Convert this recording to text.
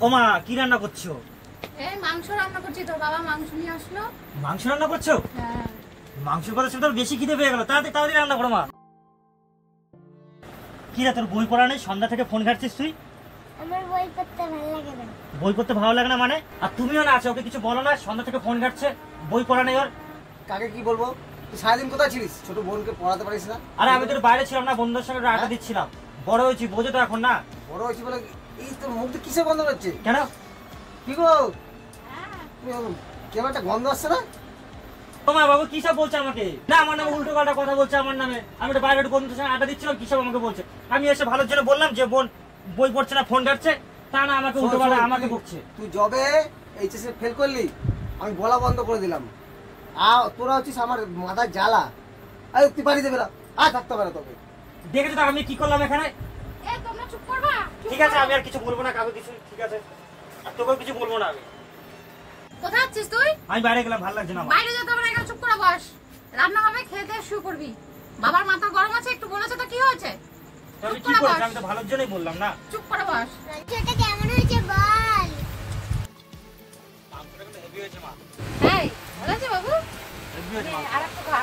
ও মা, কি রান্না করছো? এই মাংস রান্না করছি, তোর বাবা মাংস নিয়ে আসলো। মাংস রান্না করছো? হ্যাঁ। মাংসের কথা শুনে তো বেশি খিদে পেয়ে গেল, তাড়াতাড়ি তাড়াতাড়ি রান্না করো মা। কি রে, তোর বই পড়া নেই? সন্ধ্যা থেকে ফোন ঘাটছিস তুই? আমার বই পড়তে ভালো লাগে না। বই পড়তে ভালো লাগে না মানে? আর তুমিও না আছো, ওকে কিছু বলো না? সন্ধ্যা থেকে ফোন ঘাটছে, বই পড়া নেই ওর। কাকে কি বলবো? তুই সারাদিন কোথায় ছিলিস? ছোট বোনকে পড়াতে পারিস না? আরে আমি তোর বাইরে ছিলাম না, বন্ধুদের সঙ্গে আড্ডা দিচ্ছিলাম। বড় হয়েছি, বোঝো তো এখন না? বড় হয়েছি বলে এই তোর মুখ দিয়ে কিসে গন্ধ হচ্ছে? কেন? কি গো, কেমন একটা গন্ধ আসছে না? তোমার বাবু কি সব বলছে আমাকে? না, আমার নামে উল্টো পাল্টা কথা বলছে আমার নামে। আমি তো বাইরে বন্ধুদের সঙ্গে আড্ডা দিচ্ছিলাম, কি সব আমাকে বলছে। আমি এসে ভালোর জন্য বললাম যে বোন বই পড়ছে না, ফোন ঘাটছে, তা না আমাকে উল্টো পাল্টা আমাকে বকছে। তুই যবে এইচএসএ ফেল করলি আমি বলা বন্ধ করে দিলাম। তোরা হচ্ছিস আমার মাথায় জ্বালা। আরে তুই বাড়ি যাবে না, আর থাকতে পারে তোকে। দেখেছো তো আমি কি করলাম এখানে? এ তোমরা চুপ করবা? ঠিক আছে, আমি আর কিছু বলবো না কাউকে কিছু, ঠিক আছে? আর তোকেও কিছু বলবো না আমি। কোথায় যাচ্ছিস তুই? আমি বাইরে গেলাম, ভালো লাগছে না আমার। বাইরে যেতে হবে না, এখানে চুপ করে বস। রান্না হবে, খেয়ে দিয়ে শুয়ে পড়বি। বাবার মাথা গরম আছে, একটু বলেছে তো কি হয়েছে? তো আমি কি করেছি? আমি তো ভালোর জন্যই বললাম না। চুপ করে বস। মাংসটা কেমন হয়েছে বল? মাংসটা কিন্তু হেভি হয়েছে মা। এই ভালো আছে বাবু? হেভি হয়েছে মা। আর একটু খা।